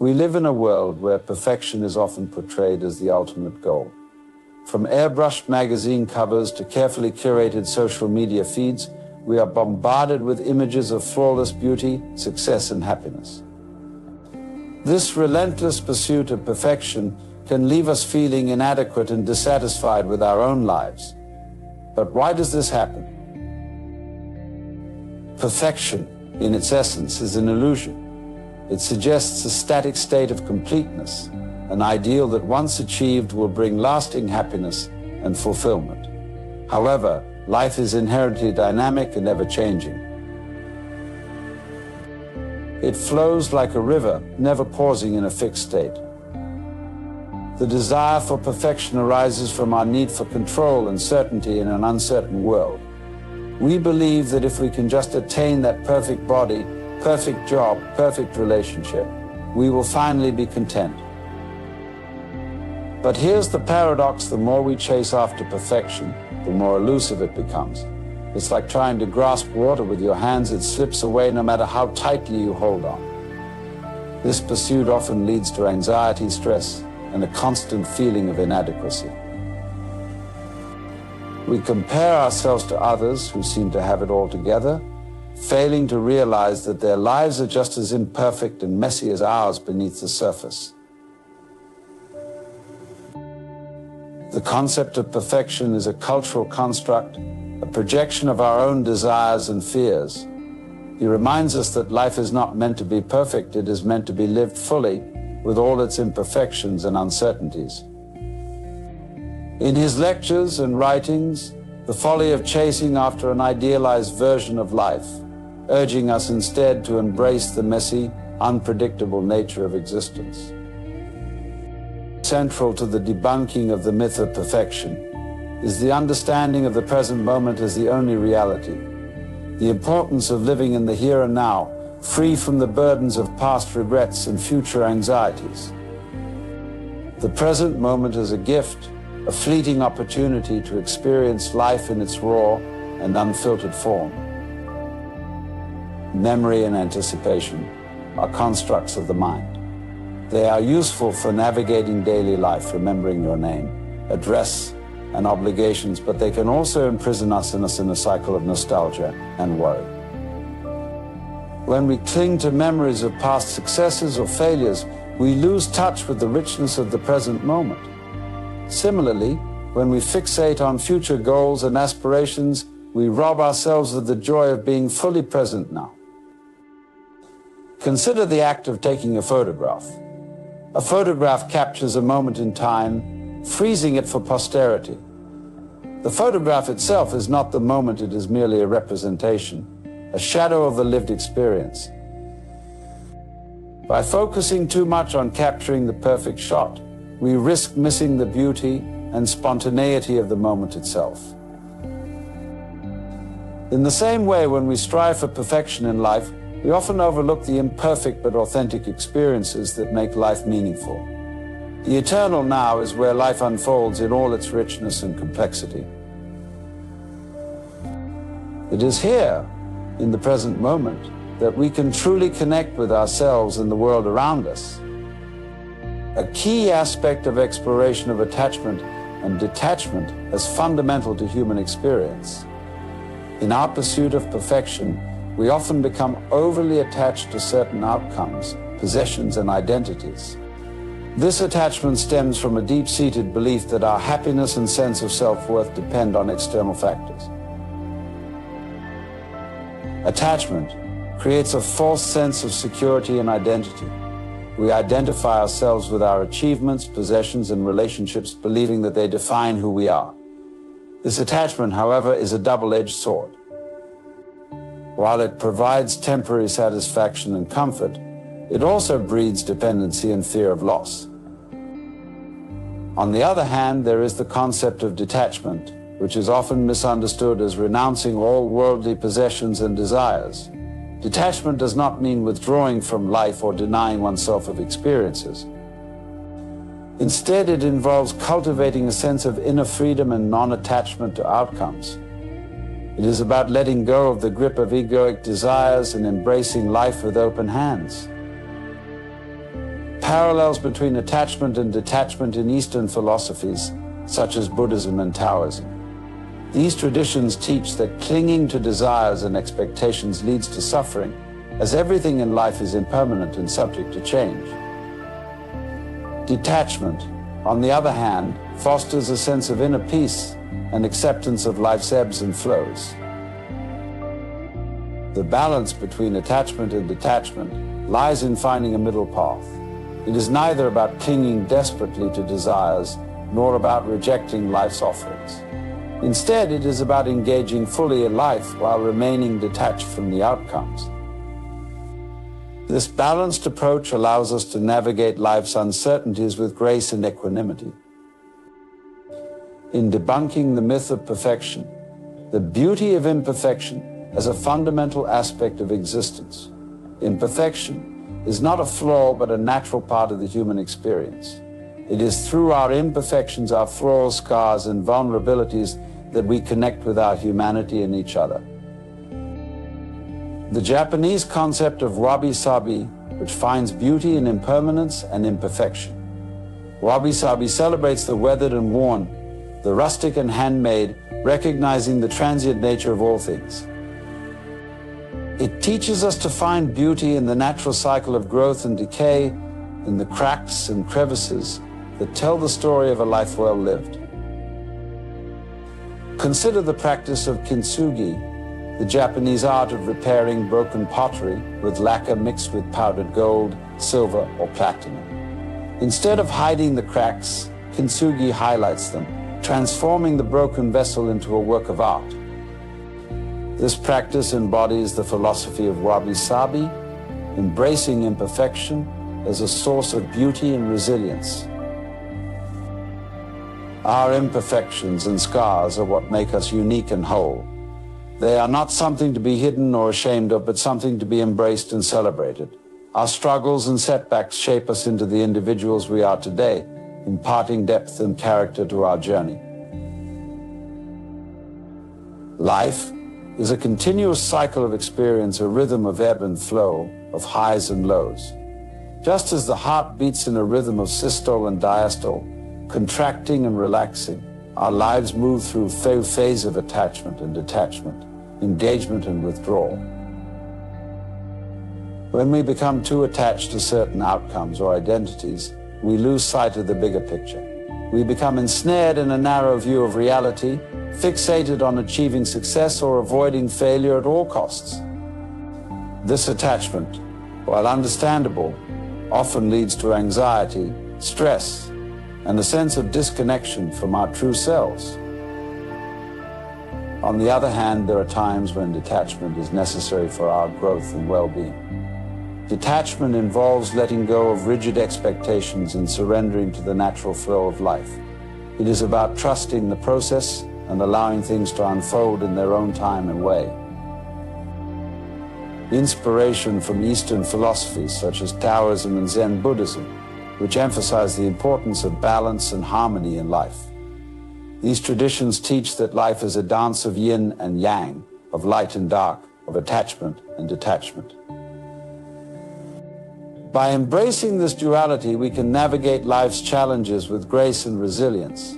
We live in a world where perfection is often portrayed as the ultimate goal. From airbrushed magazine covers to carefully curated social media feeds, we are bombarded with images of flawless beauty, success, and happiness. This relentless pursuit of perfection can leave us feeling inadequate and dissatisfied with our own lives. But why does this happen? Perfection, in its essence, is an illusion. It suggests a static state of completeness, an ideal that once achieved will bring lasting happiness and fulfillment. However, life is inherently dynamic and ever-changing. It flows like a river, never pausing in a fixed state. The desire for perfection arises from our need for control and certainty in an uncertain world. We believe that if we can just attain that perfect body, perfect job, perfect relationship, we will finally be content. But here's the paradox: the more we chase after perfection, the more elusive it becomes. It's like trying to grasp water with your hands. It slips away no matter how tightly you hold on. This pursuit often leads to anxiety, stress, and a constant feeling of inadequacy. We compare ourselves to others who seem to have it all together, failing to realize that their lives are just as imperfect and messy as ours beneath the surface. The concept of perfection is a cultural construct, a projection of our own desires and fears. He reminds us that life is not meant to be perfect, it is meant to be lived fully, with all its imperfections and uncertainties. In his lectures and writings, The Folly of Chasing After an Idealized Version of Life, urging us instead to embrace the messy, unpredictable nature of existence. Central to the debunking of the myth of perfection is the understanding of the present moment as the only reality, the importance of living in the here and now, free from the burdens of past regrets and future anxieties. The present moment is a gift, a fleeting opportunity to experience life in its raw and unfiltered form. Memory and anticipation are constructs of the mind. They are useful for navigating daily life, remembering your name, address, and obligations, but they can also imprison us in a cycle of nostalgia and worry. When we cling to memories of past successes or failures, we lose touch with the richness of the present moment. Similarly, when we fixate on future goals and aspirations, we rob ourselves of the joy of being fully present now. Consider the act of taking a photograph. A photograph captures a moment in time, freezing it for posterity. The photograph itself is not the moment, it is merely a representation, a shadow of the lived experience. By focusing too much on capturing the perfect shot, we risk missing the beauty and spontaneity of the moment itself. In the same way, when we strive for perfection in life, we often overlook the imperfect but authentic experiences that make life meaningful. The eternal now is where life unfolds in all its richness and complexity. It is here, in the present moment, that we can truly connect with ourselves and the world around us. A key aspect of exploration of attachment and detachment as fundamental to human experience. In our pursuit of perfection, we often become overly attached to certain outcomes, possessions, and identities. This attachment stems from a deep-seated belief that our happiness and sense of self-worth depend on external factors. Attachment creates a false sense of security and identity. We identify ourselves with our achievements, possessions, and relationships, believing that they define who we are. This attachment, however, is a double-edged sword. While it provides temporary satisfaction and comfort, it also breeds dependency and fear of loss. On the other hand, there is the concept of detachment, which is often misunderstood as renouncing all worldly possessions and desires. Detachment does not mean withdrawing from life or denying oneself of experiences. Instead, it involves cultivating a sense of inner freedom and non-attachment to outcomes. It is about letting go of the grip of egoic desires and embracing life with open hands. parallels between attachment and detachment in Eastern philosophies, such as Buddhism and Taoism. These traditions teach that clinging to desires and expectations leads to suffering, as everything in life is impermanent and subject to change. Detachment, on the other hand, fosters a sense of inner peace and acceptance of life's ebbs and flows. The balance between attachment and detachment lies in finding a middle path. It is neither about clinging desperately to desires nor about rejecting life's offerings. Instead, it is about engaging fully in life while remaining detached from the outcomes. This balanced approach allows us to navigate life's uncertainties with grace and equanimity. In debunking the myth of perfection, the beauty of imperfection as a fundamental aspect of existence. Imperfection is not a flaw but a natural part of the human experience. It is through our imperfections, our flaws, scars, and vulnerabilities that we connect with our humanity and each other. The Japanese concept of wabi-sabi, which finds beauty in impermanence and imperfection. Wabi-sabi celebrates the weathered and worn, the rustic and handmade, recognizing the transient nature of all things. It teaches us to find beauty in the natural cycle of growth and decay, in the cracks and crevices that tell the story of a life well lived. Consider the practice of kintsugi, the Japanese art of repairing broken pottery with lacquer mixed with powdered gold, silver, or platinum. Instead of hiding the cracks, kintsugi highlights them, transforming the broken vessel into a work of art. This practice embodies the philosophy of wabi-sabi, embracing imperfection as a source of beauty and resilience. Our imperfections and scars are what make us unique and whole. They are not something to be hidden or ashamed of, but something to be embraced and celebrated. Our struggles and setbacks shape us into the individuals we are today, imparting depth and character to our journey. Life is a continuous cycle of experience, a rhythm of ebb and flow, of highs and lows. Just as the heart beats in a rhythm of systole and diastole, contracting and relaxing, our lives move through a phase of attachment and detachment, engagement and withdrawal. When we become too attached to certain outcomes or identities, we lose sight of the bigger picture. We become ensnared in a narrow view of reality, fixated on achieving success or avoiding failure at all costs. This attachment, while understandable, often leads to anxiety, stress, and a sense of disconnection from our true selves. On the other hand, there are times when detachment is necessary for our growth and well-being. Detachment involves letting go of rigid expectations and surrendering to the natural flow of life. It is about trusting the process and allowing things to unfold in their own time and way. Inspiration from Eastern philosophies such as Taoism and Zen Buddhism, which emphasize the importance of balance and harmony in life. These traditions teach that life is a dance of yin and yang, of light and dark, of attachment and detachment. By embracing this duality, we can navigate life's challenges with grace and resilience.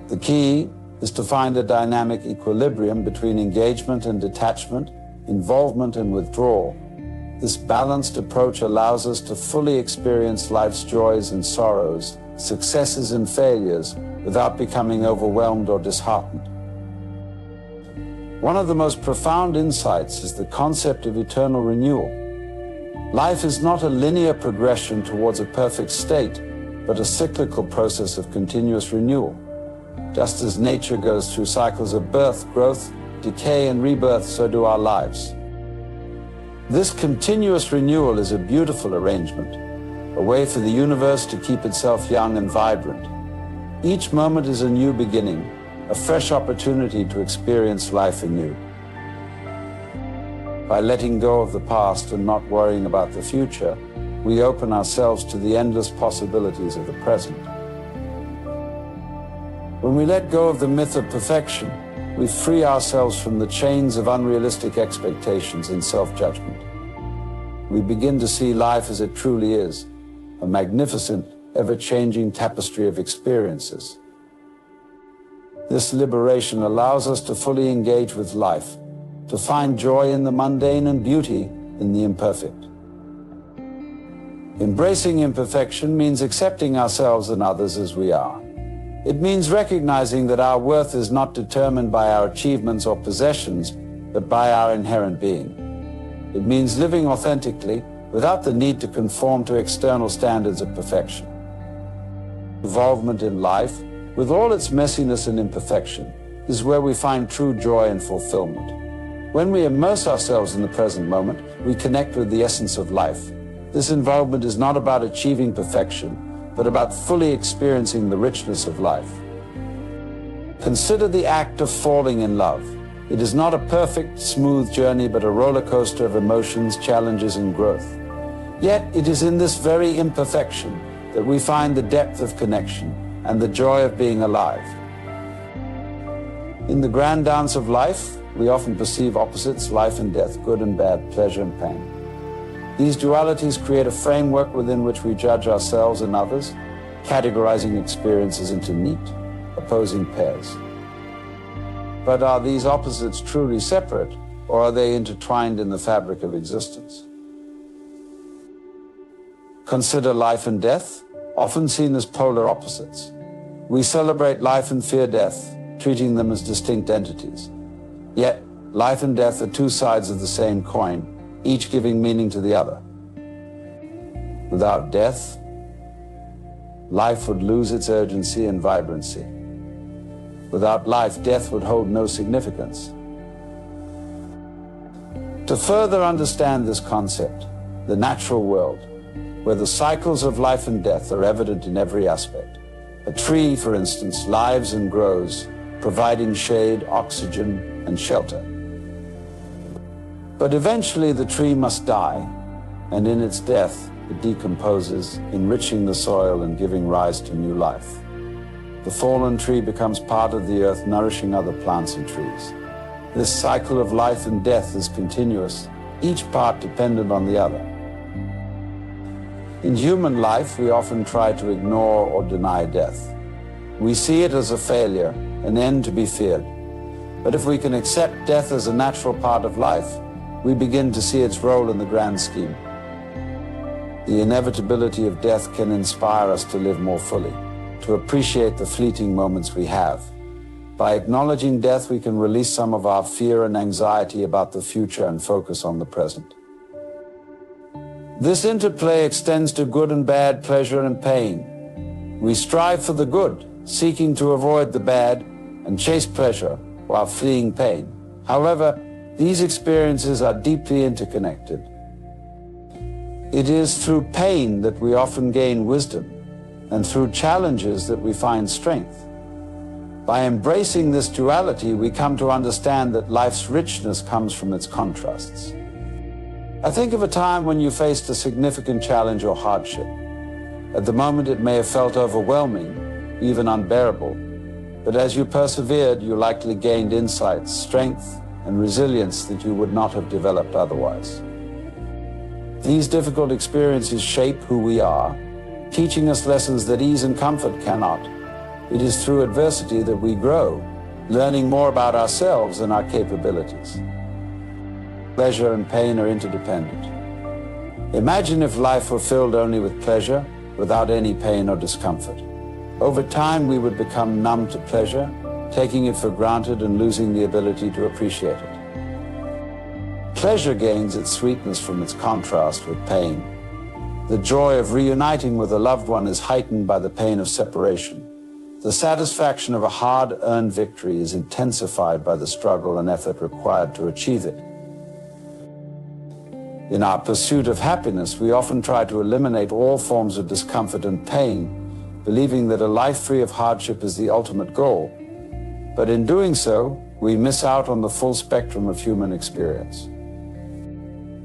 The key is to find a dynamic equilibrium between engagement and detachment, involvement and withdrawal. This balanced approach allows us to fully experience life's joys and sorrows, successes and failures, without becoming overwhelmed or disheartened. One of the most profound insights is the concept of eternal renewal. Life is not a linear progression towards a perfect state, but a cyclical process of continuous renewal. Just as nature goes through cycles of birth, growth, decay, and rebirth, so do our lives. This continuous renewal is a beautiful arrangement, a way for the universe to keep itself young and vibrant. Each moment is a new beginning, a fresh opportunity to experience life anew. By letting go of the past and not worrying about the future, we open ourselves to the endless possibilities of the present. When we let go of the myth of perfection, we free ourselves from the chains of unrealistic expectations and self-judgment. we begin to see life as it truly is, a magnificent, ever-changing tapestry of experiences. This liberation allows us to fully engage with life, to find joy in the mundane and beauty in the imperfect. Embracing imperfection means accepting ourselves and others as we are. It means recognizing that our worth is not determined by our achievements or possessions, but by our inherent being. It means living authentically without the need to conform to external standards of perfection. Involvement in life, with all its messiness and imperfection, is where we find true joy and fulfillment. When we immerse ourselves in the present moment, we connect with the essence of life. This involvement is not about achieving perfection, but about fully experiencing the richness of life. Consider the act of falling in love. It is not a perfect, smooth journey, but a roller coaster of emotions, challenges, and growth. Yet it is in this very imperfection that we find the depth of connection and the joy of being alive. In the grand dance of life, we often perceive opposites, life and death, good and bad, pleasure and pain. These dualities create a framework within which we judge ourselves and others, categorizing experiences into neat, opposing pairs. But are these opposites truly separate, or are they intertwined in the fabric of existence? Consider life and death, often seen as polar opposites. We celebrate life and fear death, treating them as distinct entities. Yet, life and death are two sides of the same coin, each giving meaning to the other. Without death, life would lose its urgency and vibrancy. Without life, death would hold no significance. To further understand this concept, the natural world, where the cycles of life and death are evident in every aspect. A tree, for instance, lives and grows, providing shade, oxygen, and shelter. But eventually the tree must die, and in its death it decomposes, enriching the soil and giving rise to new life. The fallen tree becomes part of the earth, nourishing other plants and trees. This cycle of life and death is continuous, each part dependent on the other. In human life, we often try to ignore or deny death. We see it as a failure, an end to be feared. But if we can accept death as a natural part of life, we begin to see its role in the grand scheme. The inevitability of death can inspire us to live more fully, to appreciate the fleeting moments we have. By acknowledging death, we can release some of our fear and anxiety about the future and focus on the present. This interplay extends to good and bad, pleasure and pain. We strive for the good, seeking to avoid the bad, and chase pleasure while fleeing pain. However, these experiences are deeply interconnected. It is through pain that we often gain wisdom, and through challenges that we find strength. By embracing this duality, we come to understand that life's richness comes from its contrasts. I think of a time when you faced a significant challenge or hardship. At the moment, it may have felt overwhelming, even unbearable, but as you persevered, you likely gained insights, strength, and resilience that you would not have developed otherwise. These difficult experiences shape who we are, teaching us lessons that ease and comfort cannot. It is through adversity that we grow, learning more about ourselves and our capabilities. Pleasure and pain are interdependent. Imagine if life were filled only with pleasure, without any pain or discomfort. Over time, we would become numb to pleasure, taking it for granted and losing the ability to appreciate it. Pleasure gains its sweetness from its contrast with pain. The joy of reuniting with a loved one is heightened by the pain of separation. The satisfaction of a hard-earned victory is intensified by the struggle and effort required to achieve it. In our pursuit of happiness, we often try to eliminate all forms of discomfort and pain, believing that a life free of hardship is the ultimate goal. But in doing so, we miss out on the full spectrum of human experience.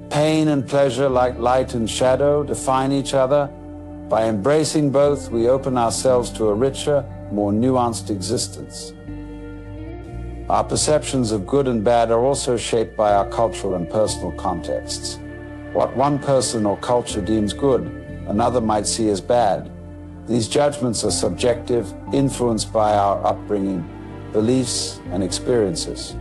Pain and pleasure, like light and shadow, define each other. By embracing both, we open ourselves to a richer, more nuanced existence. Our perceptions of good and bad are also shaped by our cultural and personal contexts. What one person or culture deems good, another might see as bad. These judgments are subjective, influenced by our upbringing, beliefs, and experiences.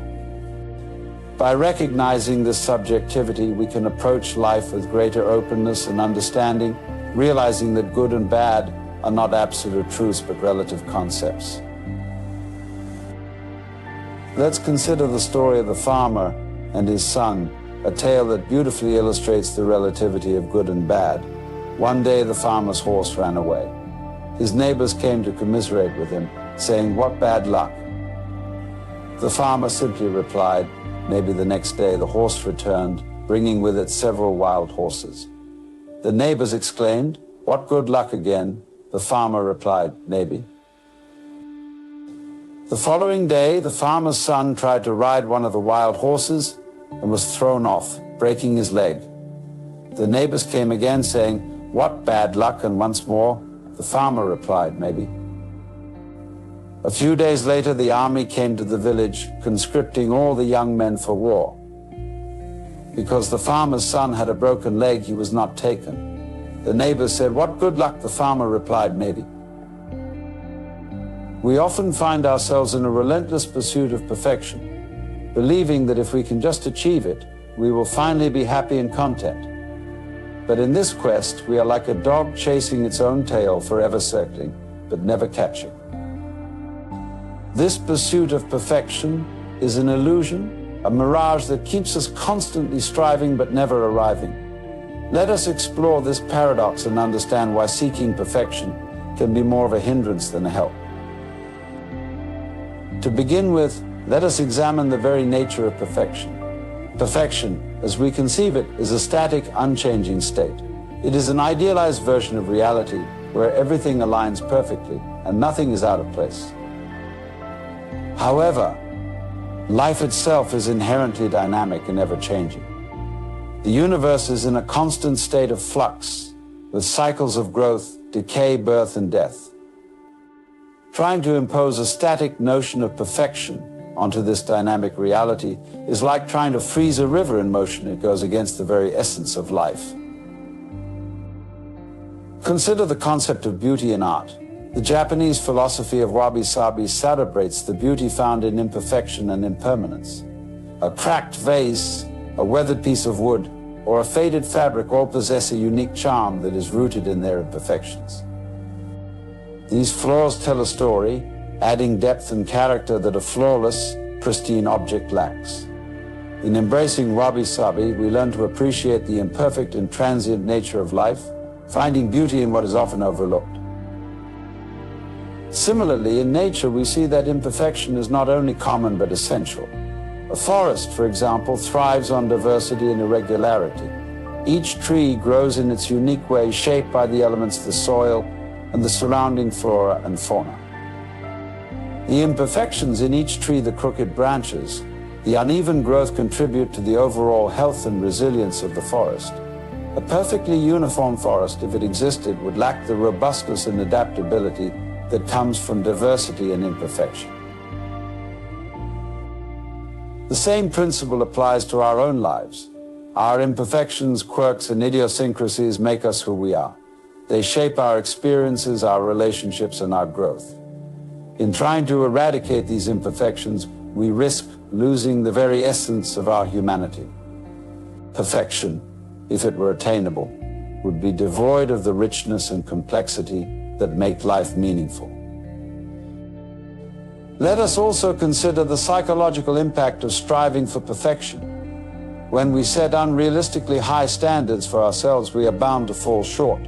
By recognizing this subjectivity, we can approach life with greater openness and understanding, realizing that good and bad are not absolute truths but relative concepts. Let's consider the story of the farmer and his son, a tale that beautifully illustrates the relativity of good and bad. One day the farmer's horse ran away. His neighbors came to commiserate with him, saying, "What bad luck." The farmer simply replied, "Maybe the next day the horse returned, bringing with it several wild horses." The neighbors exclaimed, "What good luck again?" The farmer replied, "Maybe." The following day, the farmer's son tried to ride one of the wild horses and was thrown off, breaking his leg. The neighbors came again, saying, "What bad luck?" And once more, the farmer replied, "Maybe." A few days later, the army came to the village, conscripting all the young men for war. Because the farmer's son had a broken leg, he was not taken. The neighbors said, "What good luck?" The farmer replied, "Maybe." We often find ourselves in a relentless pursuit of perfection, believing that if we can just achieve it, we will finally be happy and content. But in this quest, we are like a dog chasing its own tail, forever circling, but never catching. This pursuit of perfection is an illusion, a mirage that keeps us constantly striving but never arriving. Let us explore this paradox and understand why seeking perfection can be more of a hindrance than a help. To begin with, let us examine the very nature of perfection. Perfection, as we conceive it, is a static, unchanging state. It is an idealized version of reality where everything aligns perfectly and nothing is out of place. However, life itself is inherently dynamic and ever-changing. The universe is in a constant state of flux, with cycles of growth, decay, birth, and death. Trying to impose a static notion of perfection onto this dynamic reality is like trying to freeze a river in motion. It goes against the very essence of life. Consider the concept of beauty in art. The Japanese philosophy of wabi-sabi celebrates the beauty found in imperfection and impermanence. A cracked vase, a weathered piece of wood, or a faded fabric all possess a unique charm that is rooted in their imperfections. These flaws tell a story, adding depth and character that a flawless, pristine object lacks. In embracing wabi-sabi, we learn to appreciate the imperfect and transient nature of life, finding beauty in what is often overlooked. Similarly, in nature, we see that imperfection is not only common but essential. A forest, for example, thrives on diversity and irregularity. Each tree grows in its unique way, shaped by the elements of the soil and the surrounding flora and fauna. The imperfections in each tree, the crooked branches, the uneven growth contribute to the overall health and resilience of the forest. A perfectly uniform forest, if it existed, would lack the robustness and adaptability that comes from diversity and imperfection. The same principle applies to our own lives. Our imperfections, quirks, and idiosyncrasies make us who we are. They shape our experiences, our relationships, and our growth. In trying to eradicate these imperfections, we risk losing the very essence of our humanity. Perfection, if it were attainable, would be devoid of the richness and complexity that make life meaningful. Let us also consider the psychological impact of striving for perfection. When we set unrealistically high standards for ourselves, we are bound to fall short.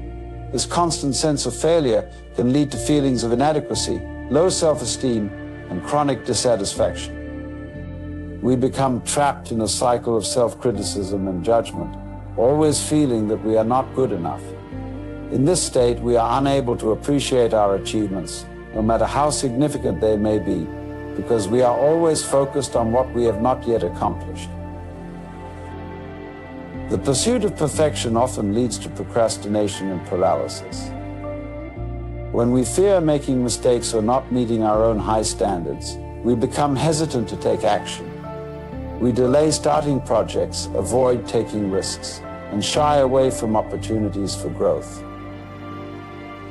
This constant sense of failure can lead to feelings of inadequacy, low self-esteem, and chronic dissatisfaction. We become trapped in a cycle of self-criticism and judgment, always feeling that we are not good enough. In this state, we are unable to appreciate our achievements, no matter how significant they may be, because we are always focused on what we have not yet accomplished. The pursuit of perfection often leads to procrastination and paralysis. When we fear making mistakes or not meeting our own high standards, we become hesitant to take action. We delay starting projects, avoid taking risks, and shy away from opportunities for growth.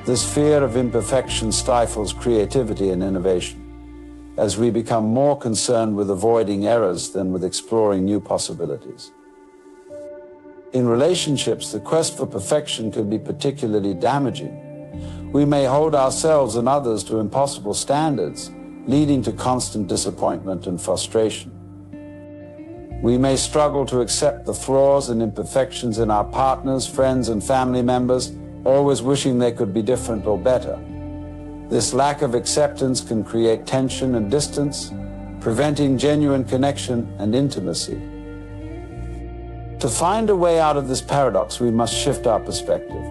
This fear of imperfection stifles creativity and innovation, as we become more concerned with avoiding errors than with exploring new possibilities. In relationships, the quest for perfection can be particularly damaging. We may hold ourselves and others to impossible standards, leading to constant disappointment and frustration. We may struggle to accept the flaws and imperfections in our partners, friends, and family members, always wishing they could be different or better. This lack of acceptance can create tension and distance, preventing genuine connection and intimacy. To find a way out of this paradox, we must shift our perspective.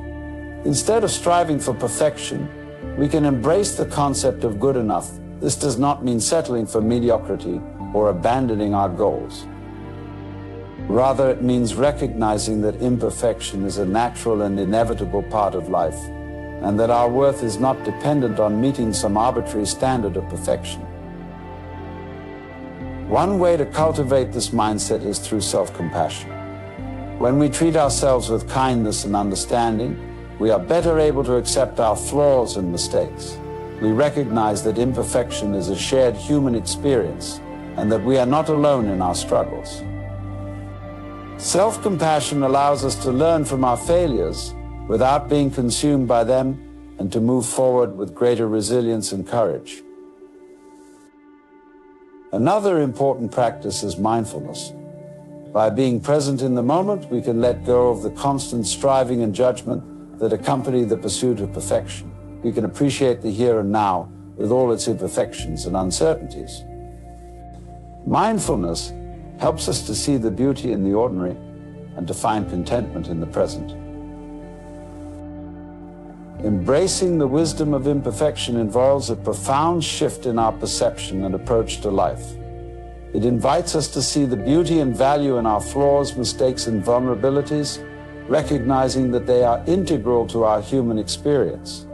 Instead of striving for perfection, we can embrace the concept of good enough. This does not mean settling for mediocrity or abandoning our goals. Rather, it means recognizing that imperfection is a natural and inevitable part of life, and that our worth is not dependent on meeting some arbitrary standard of perfection. One way to cultivate this mindset is through self-compassion. When we treat ourselves with kindness and understanding, we are better able to accept our flaws and mistakes. We recognize that imperfection is a shared human experience, and that we are not alone in our struggles. Self-compassion allows us to learn from our failures without being consumed by them, and to move forward with greater resilience and courage. Another important practice is mindfulness. By being present in the moment, we can let go of the constant striving and judgment that accompany the pursuit of perfection. We can appreciate the here and now with all its imperfections and uncertainties. Mindfulness helps us to see the beauty in the ordinary and to find contentment in the present. Embracing the wisdom of imperfection involves a profound shift in our perception and approach to life. It invites us to see the beauty and value in our flaws, mistakes, and vulnerabilities, recognizing that they are integral to our human experience.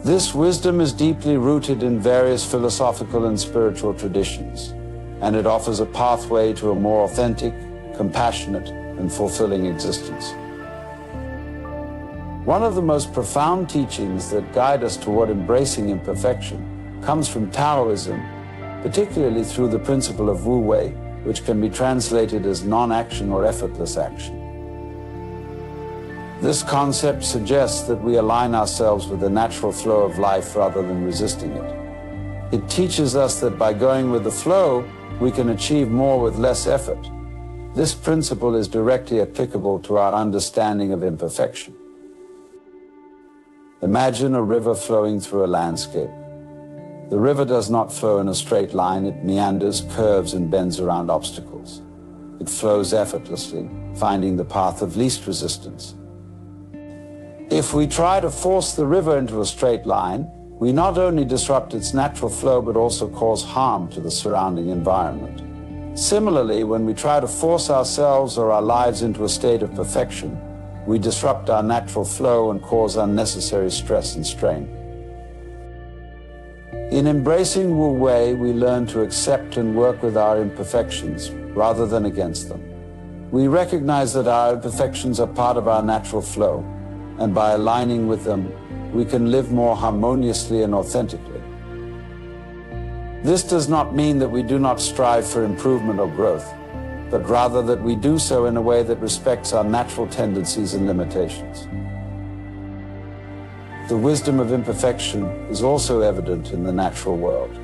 This wisdom is deeply rooted in various philosophical and spiritual traditions, and it offers a pathway to a more authentic, compassionate, and fulfilling existence. One of the most profound teachings that guide us toward embracing imperfection comes from Taoism, particularly through the principle of Wu Wei, which can be translated as non-action or effortless action. This concept suggests that we align ourselves with the natural flow of life rather than resisting it. It teaches us that by going with the flow, we can achieve more with less effort. This principle is directly applicable to our understanding of imperfection. Imagine a river flowing through a landscape. The river does not flow in a straight line. It meanders, curves, and bends around obstacles. It flows effortlessly, finding the path of least resistance. If we try to force the river into a straight line, we not only disrupt its natural flow, but also cause harm to the surrounding environment. Similarly, when we try to force ourselves or our lives into a state of perfection, we disrupt our natural flow and cause unnecessary stress and strain. In embracing Wu Wei, we learn to accept and work with our imperfections rather than against them. We recognize that our imperfections are part of our natural flow, and by aligning with them, we can live more harmoniously and authentically. This does not mean that we do not strive for improvement or growth, but rather that we do so in a way that respects our natural tendencies and limitations. The wisdom of imperfection is also evident in the natural world.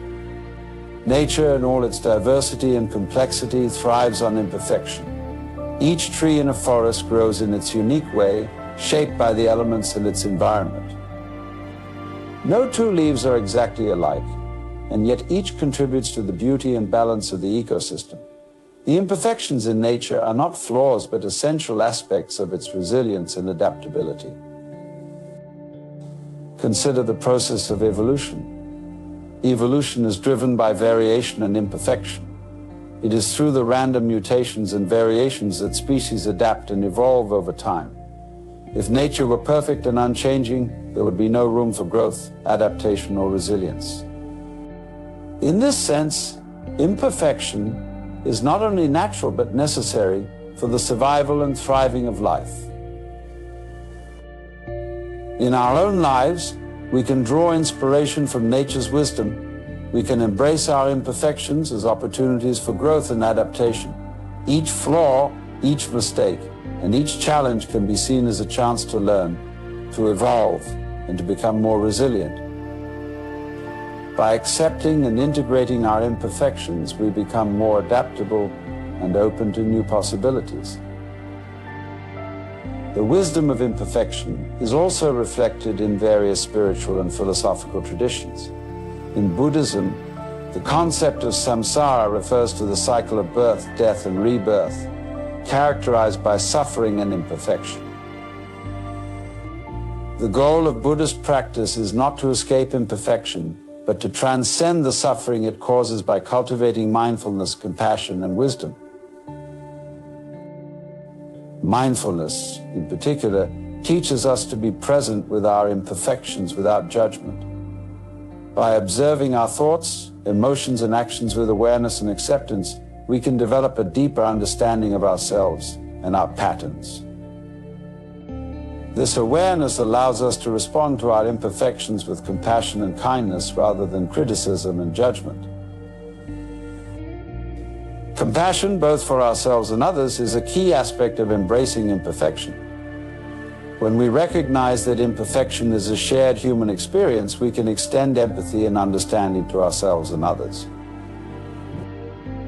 Nature, in all its diversity and complexity, thrives on imperfection. Each tree in a forest grows in its unique way, shaped by the elements in its environment. No two leaves are exactly alike, and yet each contributes to the beauty and balance of the ecosystem. The imperfections in nature are not flaws, but essential aspects of its resilience and adaptability. Consider the process of evolution. Evolution is driven by variation and imperfection. It is through the random mutations and variations that species adapt and evolve over time. If nature were perfect and unchanging, there would be no room for growth, adaptation, or resilience. In this sense, imperfection is not only natural but necessary for the survival and thriving of life. In our own lives, we can draw inspiration from nature's wisdom. We can embrace our imperfections as opportunities for growth and adaptation. Each flaw, each mistake, and each challenge can be seen as a chance to learn, to evolve, and to become more resilient. By accepting and integrating our imperfections, we become more adaptable and open to new possibilities. The wisdom of imperfection is also reflected in various spiritual and philosophical traditions. In Buddhism, the concept of samsara refers to the cycle of birth, death, and rebirth, characterized by suffering and imperfection. The goal of Buddhist practice is not to escape imperfection, but to transcend the suffering it causes by cultivating mindfulness, compassion, and wisdom. Mindfulness, in particular, teaches us to be present with our imperfections without judgment. By observing our thoughts, emotions, and actions with awareness and acceptance, we can develop a deeper understanding of ourselves and our patterns. This awareness allows us to respond to our imperfections with compassion and kindness rather than criticism and judgment. Compassion, both for ourselves and others, is a key aspect of embracing imperfection. When we recognize that imperfection is a shared human experience, we can extend empathy and understanding to ourselves and others.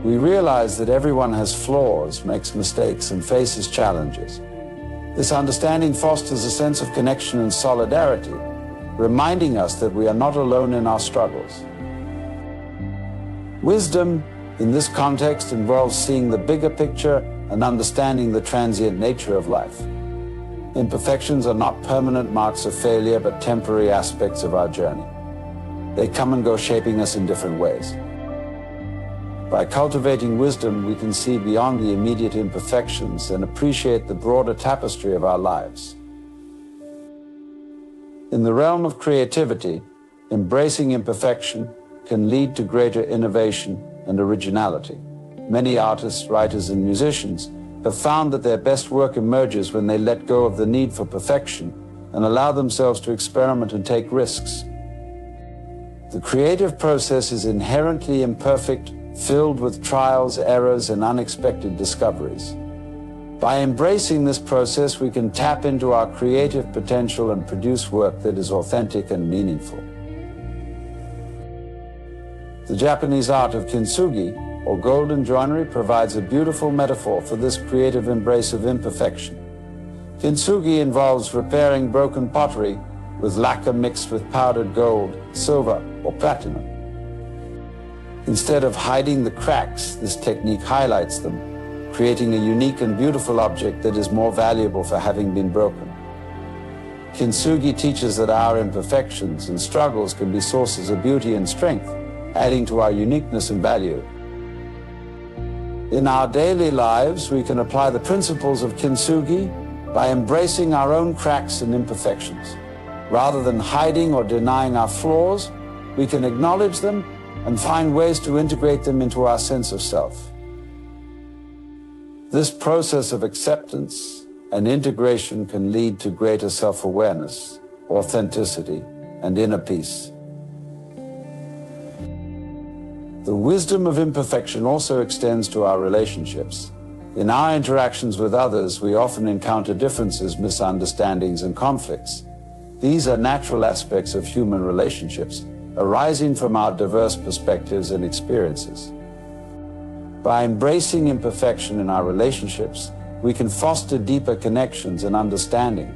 We realize that everyone has flaws, makes mistakes, and faces challenges. This understanding fosters a sense of connection and solidarity, reminding us that we are not alone in our struggles. Wisdom, in this context, involves seeing the bigger picture and understanding the transient nature of life. Imperfections are not permanent marks of failure, but temporary aspects of our journey. They come and go, shaping us in different ways. By cultivating wisdom, we can see beyond the immediate imperfections and appreciate the broader tapestry of our lives. In the realm of creativity, embracing imperfection can lead to greater innovation and originality. Many artists, writers, and musicians have found that their best work emerges when they let go of the need for perfection and allow themselves to experiment and take risks. The creative process is inherently imperfect, filled with trials, errors, and unexpected discoveries. By embracing this process, we can tap into our creative potential and produce work that is authentic and meaningful. The Japanese art of kintsugi, or golden joinery, provides a beautiful metaphor for this creative embrace of imperfection. Kintsugi involves repairing broken pottery with lacquer mixed with powdered gold, silver, or platinum. Instead of hiding the cracks, this technique highlights them, creating a unique and beautiful object that is more valuable for having been broken. Kintsugi teaches that our imperfections and struggles can be sources of beauty and strength, adding to our uniqueness and value. In our daily lives, we can apply the principles of kintsugi by embracing our own cracks and imperfections. Rather than hiding or denying our flaws, we can acknowledge them and find ways to integrate them into our sense of self. This process of acceptance and integration can lead to greater self-awareness, authenticity, and inner peace. The wisdom of imperfection also extends to our relationships. In our interactions with others, we often encounter differences, misunderstandings, and conflicts. These are natural aspects of human relationships, arising from our diverse perspectives and experiences. By embracing imperfection in our relationships, we can foster deeper connections and understanding.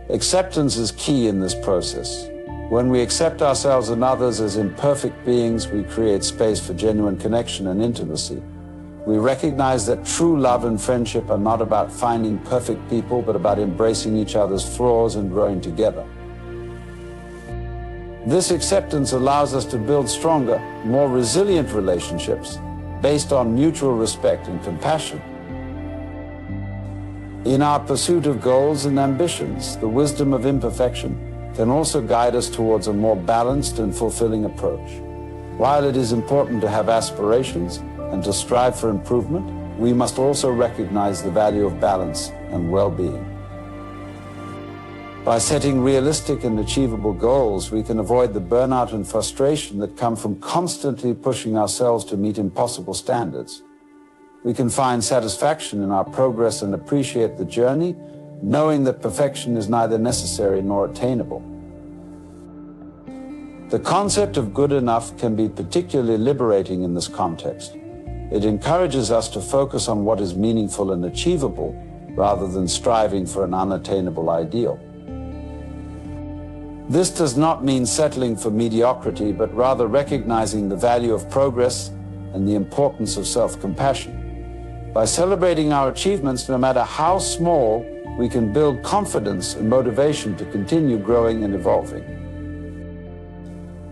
Acceptance is key in this process. When we accept ourselves and others as imperfect beings, we create space for genuine connection and intimacy. We recognize that true love and friendship are not about finding perfect people, but about embracing each other's flaws and growing together. This acceptance allows us to build stronger, more resilient relationships based on mutual respect and compassion. In our pursuit of goals and ambitions, the wisdom of imperfection can also guide us towards a more balanced and fulfilling approach. While it is important to have aspirations and to strive for improvement, we must also recognize the value of balance and well-being. By setting realistic and achievable goals, we can avoid the burnout and frustration that come from constantly pushing ourselves to meet impossible standards. We can find satisfaction in our progress and appreciate the journey, knowing that perfection is neither necessary nor attainable. The concept of good enough can be particularly liberating in this context. It encourages us to focus on what is meaningful and achievable, rather than striving for an unattainable ideal. This does not mean settling for mediocrity, but rather recognizing the value of progress and the importance of self-compassion. By celebrating our achievements, no matter how small, we can build confidence and motivation to continue growing and evolving.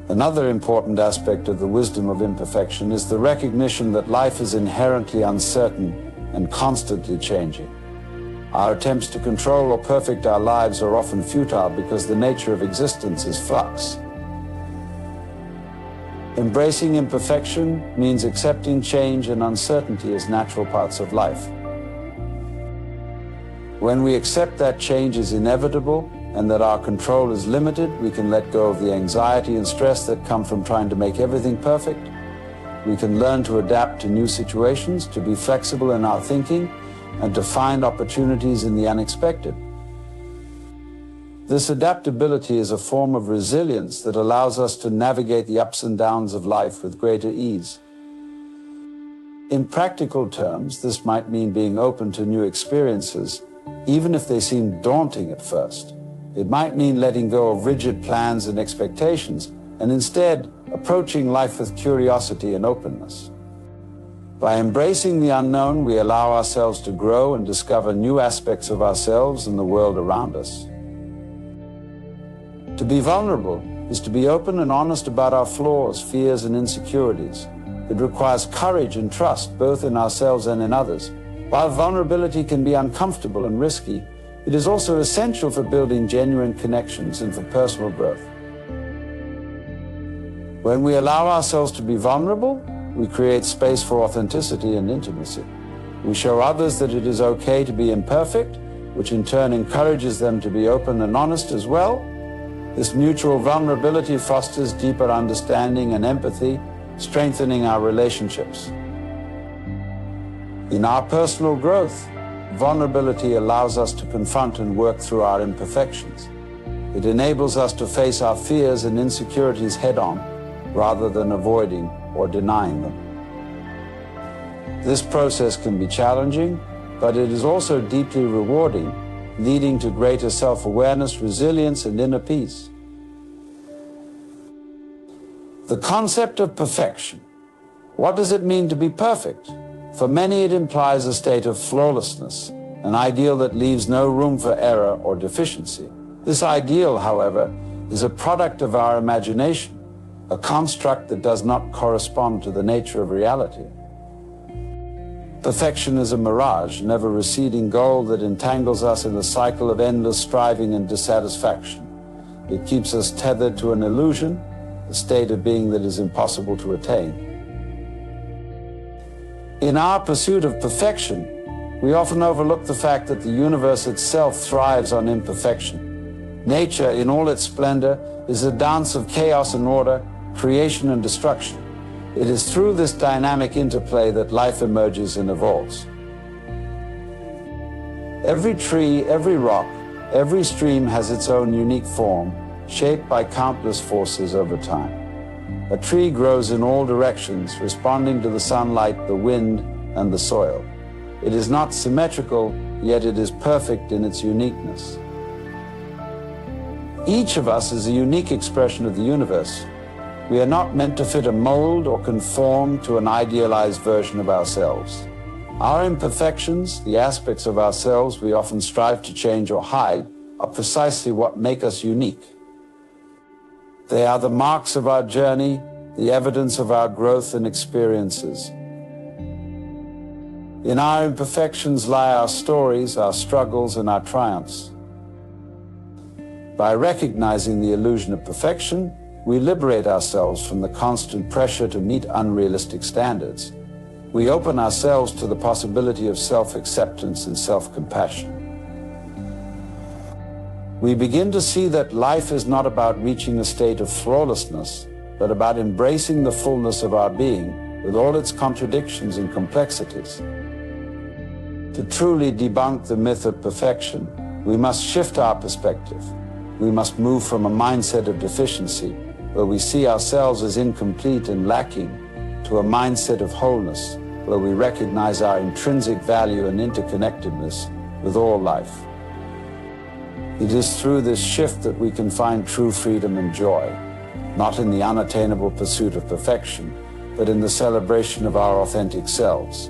Another important aspect of the wisdom of imperfection is the recognition that life is inherently uncertain and constantly changing. Our attempts to control or perfect our lives are often futile because the nature of existence is flux. Embracing imperfection means accepting change and uncertainty as natural parts of life. When we accept that change is inevitable and that our control is limited, we can let go of the anxiety and stress that come from trying to make everything perfect. We can learn to adapt to new situations, to be flexible in our thinking, and to find opportunities in the unexpected. This adaptability is a form of resilience that allows us to navigate the ups and downs of life with greater ease. In practical terms, this might mean being open to new experiences, even if they seem daunting at first. It might mean letting go of rigid plans and expectations, and instead approaching life with curiosity and openness. By embracing the unknown, we allow ourselves to grow and discover new aspects of ourselves and the world around us. To be vulnerable is to be open and honest about our flaws, fears, and insecurities. It requires courage and trust, both in ourselves and in others. While vulnerability can be uncomfortable and risky, it is also essential for building genuine connections and for personal growth. When we allow ourselves to be vulnerable, we create space for authenticity and intimacy. We show others that it is okay to be imperfect, which in turn encourages them to be open and honest as well. This mutual vulnerability fosters deeper understanding and empathy, strengthening our relationships. In our personal growth, vulnerability allows us to confront and work through our imperfections. It enables us to face our fears and insecurities head-on, rather than avoiding or denying them. This process can be challenging, but it is also deeply rewarding, leading to greater self-awareness, resilience, and inner peace. The concept of perfection. What does it mean to be perfect? For many, it implies a state of flawlessness, an ideal that leaves no room for error or deficiency. This ideal, however, is a product of our imagination, a construct that does not correspond to the nature of reality. Perfection is a mirage, an ever-receding goal that entangles us in a cycle of endless striving and dissatisfaction. It keeps us tethered to an illusion, a state of being that is impossible to attain. In our pursuit of perfection, we often overlook the fact that the universe itself thrives on imperfection. Nature, in all its splendor, is a dance of chaos and order, creation and destruction. It is through this dynamic interplay that life emerges and evolves. Every tree, every rock, every stream has its own unique form, shaped by countless forces over time. A tree grows in all directions, responding to the sunlight, the wind, and the soil. It is not symmetrical, yet it is perfect in its uniqueness. Each of us is a unique expression of the universe. We are not meant to fit a mold or conform to an idealized version of ourselves. Our imperfections, the aspects of ourselves we often strive to change or hide, are precisely what make us unique. They are the marks of our journey, the evidence of our growth and experiences. In our imperfections lie our stories, our struggles, and our triumphs. By recognizing the illusion of perfection, we liberate ourselves from the constant pressure to meet unrealistic standards. we open ourselves to the possibility of self-acceptance and self-compassion. We begin to see that life is not about reaching a state of flawlessness, but about embracing the fullness of our being with all its contradictions and complexities. To truly debunk the myth of perfection, we must shift our perspective. We must move from a mindset of deficiency, where we see ourselves as incomplete and lacking, to a mindset of wholeness, where we recognize our intrinsic value and interconnectedness with all life. It is through this shift that we can find true freedom and joy, not in the unattainable pursuit of perfection, but in the celebration of our authentic selves.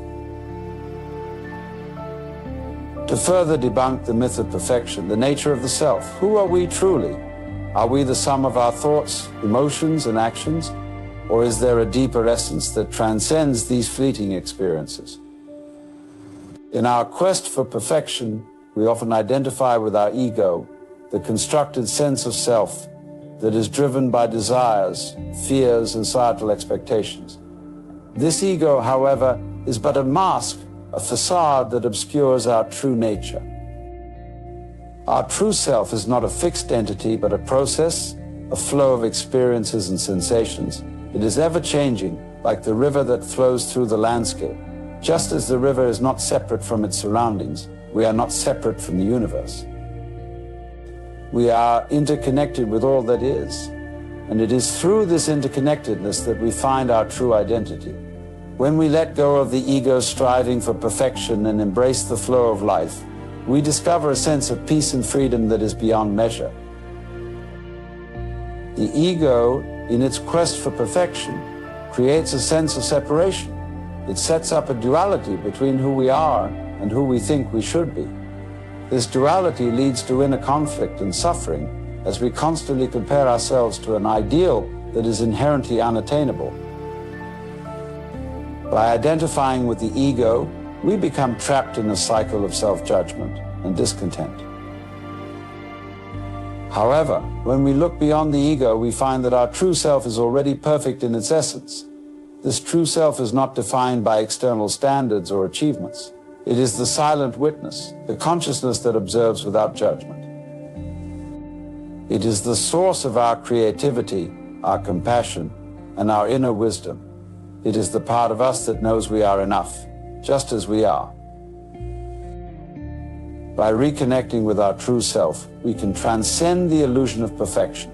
To further debunk the myth of perfection, the nature of the self, who are we truly? Are we the sum of our thoughts, emotions, and actions? Or is there a deeper essence that transcends these fleeting experiences? In our quest for perfection, we often identify with our ego, the constructed sense of self that is driven by desires, fears, and societal expectations. This ego, however, is but a mask, a facade that obscures our true nature. Our true self is not a fixed entity, but a process, a flow of experiences and sensations. It is ever-changing, like the river that flows through the landscape. Just as the river is not separate from its surroundings, we are not separate from the universe. We are interconnected with all that is, and it is through this interconnectedness that we find our true identity. When we let go of the ego's striving for perfection and embrace the flow of life, we discover a sense of peace and freedom that is beyond measure. The ego, in its quest for perfection, creates a sense of separation. It sets up a duality between who we are and who we think we should be. This duality leads to inner conflict and suffering as we constantly compare ourselves to an ideal that is inherently unattainable. By identifying with the ego, we become trapped in a cycle of self-judgment and discontent. However, when we look beyond the ego, we find that our true self is already perfect in its essence. This true self is not defined by external standards or achievements. It is the silent witness, the consciousness that observes without judgment. It is the source of our creativity, our compassion, and our inner wisdom. It is the part of us that knows we are enough, just as we are. By reconnecting with our true self, we can transcend the illusion of perfection.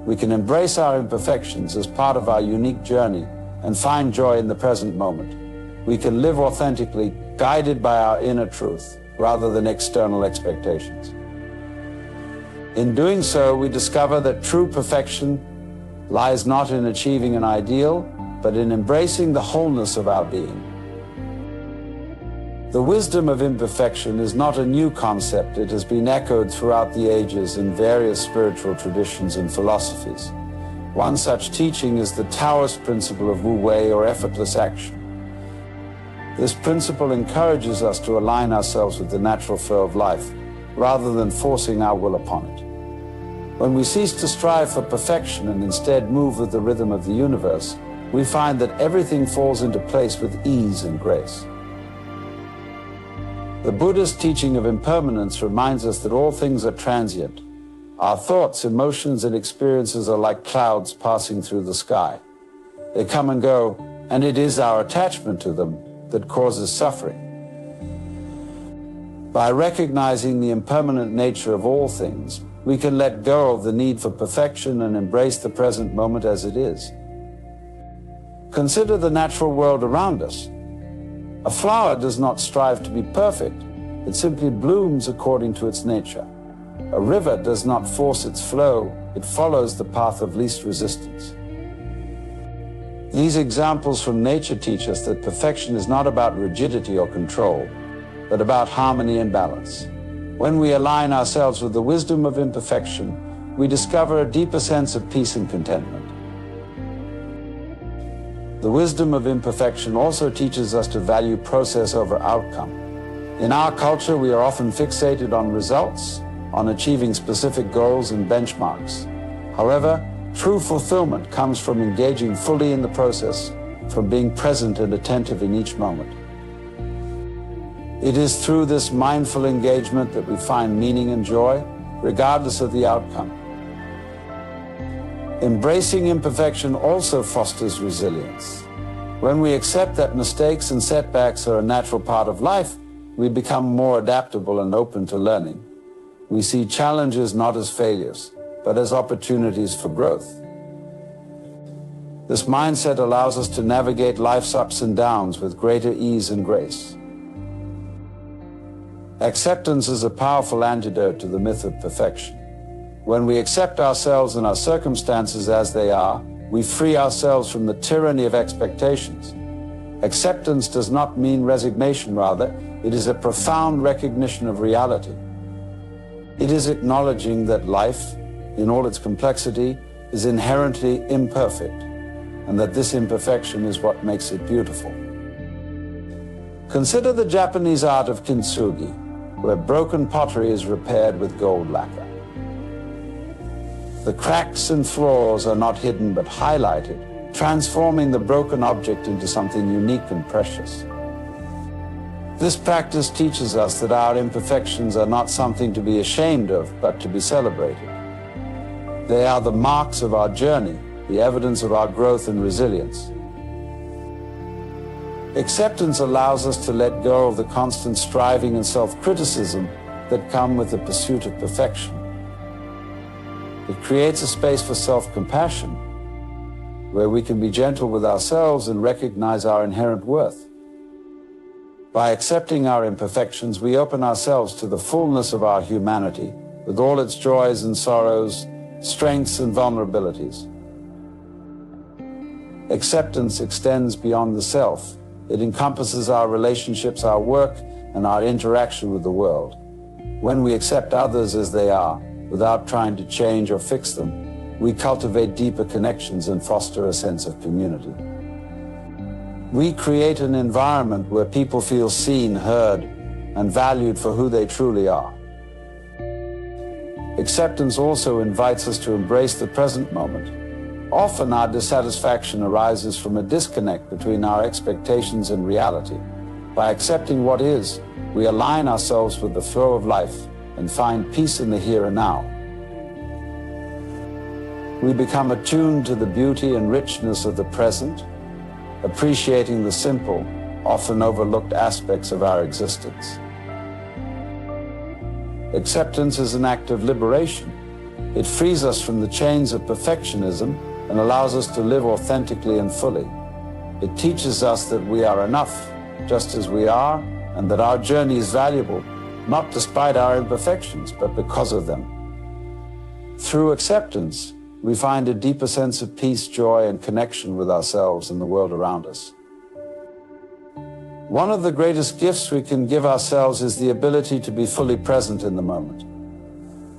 We can embrace our imperfections as part of our unique journey and find joy in the present moment. We can live authentically, guided by our inner truth, rather than external expectations. In doing so, we discover that true perfection lies not in achieving an ideal, but in embracing the wholeness of our being. The wisdom of imperfection is not a new concept. It has been echoed throughout the ages in various spiritual traditions and philosophies. One such teaching is the Taoist principle of Wu Wei, or effortless action. This principle encourages us to align ourselves with the natural flow of life, rather than forcing our will upon it. When we cease to strive for perfection and instead move with the rhythm of the universe, we find that everything falls into place with ease and grace. The Buddha's teaching of impermanence reminds us that all things are transient. Our thoughts, emotions, and experiences are like clouds passing through the sky. They come and go, and it is our attachment to them that causes suffering. By recognizing the impermanent nature of all things, we can let go of the need for perfection and embrace the present moment as it is. Consider the natural world around us. A flower does not strive to be perfect. It simply blooms according to its nature. A river does not force its flow. It follows the path of least resistance. These examples from nature teach us that perfection is not about rigidity or control, but about harmony and balance. When we align ourselves with the wisdom of imperfection, we discover a deeper sense of peace and contentment. The wisdom of imperfection also teaches us to value process over outcome. In our culture, we are often fixated on results, on achieving specific goals and benchmarks. However, true fulfillment comes from engaging fully in the process, from being present and attentive in each moment. It is through this mindful engagement that we find meaning and joy, regardless of the outcome. Embracing imperfection also fosters resilience. When we accept that mistakes and setbacks are a natural part of life, we become more adaptable and open to learning. We see challenges not as failures, but as opportunities for growth. This mindset allows us to navigate life's ups and downs with greater ease and grace. Acceptance is a powerful antidote to the myth of perfection. When we accept ourselves and our circumstances as they are, we free ourselves from the tyranny of expectations. Acceptance does not mean resignation, rather, it is a profound recognition of reality. It is acknowledging that life, in all its complexity, is inherently imperfect, and that this imperfection is what makes it beautiful. Consider the Japanese art of kintsugi, where broken pottery is repaired with gold lacquer. The cracks and flaws are not hidden but highlighted, transforming the broken object into something unique and precious. This practice teaches us that our imperfections are not something to be ashamed of, but to be celebrated. They are the marks of our journey, the evidence of our growth and resilience. Acceptance allows us to let go of the constant striving and self-criticism that come with the pursuit of perfection. It creates a space for self-compassion, where we can be gentle with ourselves and recognize our inherent worth. By accepting our imperfections, we open ourselves to the fullness of our humanity, with all its joys and sorrows, strengths and vulnerabilities. Acceptance extends beyond the self. It encompasses our relationships, our work, and our interaction with the world. When we accept others as they are, without trying to change or fix them, we cultivate deeper connections and foster a sense of community. We create an environment where people feel seen, heard, and valued for who they truly are. Acceptance also invites us to embrace the present moment. Often our dissatisfaction arises from a disconnect between our expectations and reality. By accepting what is, we align ourselves with the flow of life and find peace in the here and now. We become attuned to the beauty and richness of the present, appreciating the simple, often overlooked aspects of our existence. Acceptance is an act of liberation. It frees us from the chains of perfectionism and allows us to live authentically and fully. It teaches us that we are enough, just as we are, and that our journey is valuable, not despite our imperfections, but because of them. Through acceptance, we find a deeper sense of peace, joy, and connection with ourselves and the world around us. One of the greatest gifts we can give ourselves is the ability to be fully present in the moment.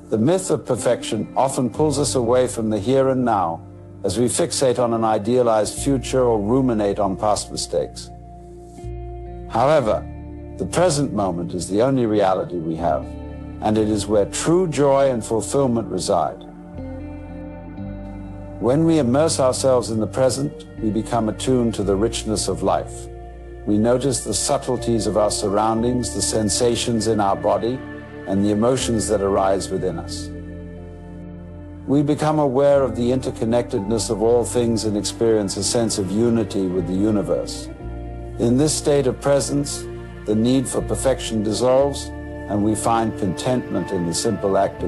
The myth of perfection often pulls us away from the here and now as we fixate on an idealized future or ruminate on past mistakes. However, the present moment is the only reality we have, and it is where true joy and fulfillment reside. When we immerse ourselves in the present, we become attuned to the richness of life. We notice the subtleties of our surroundings, the sensations in our body, and the emotions that arise within us. We become aware of the interconnectedness of all things and experience a sense of unity with the universe. In this state of presence, the need for perfection dissolves, and we find contentment in the simple act of being.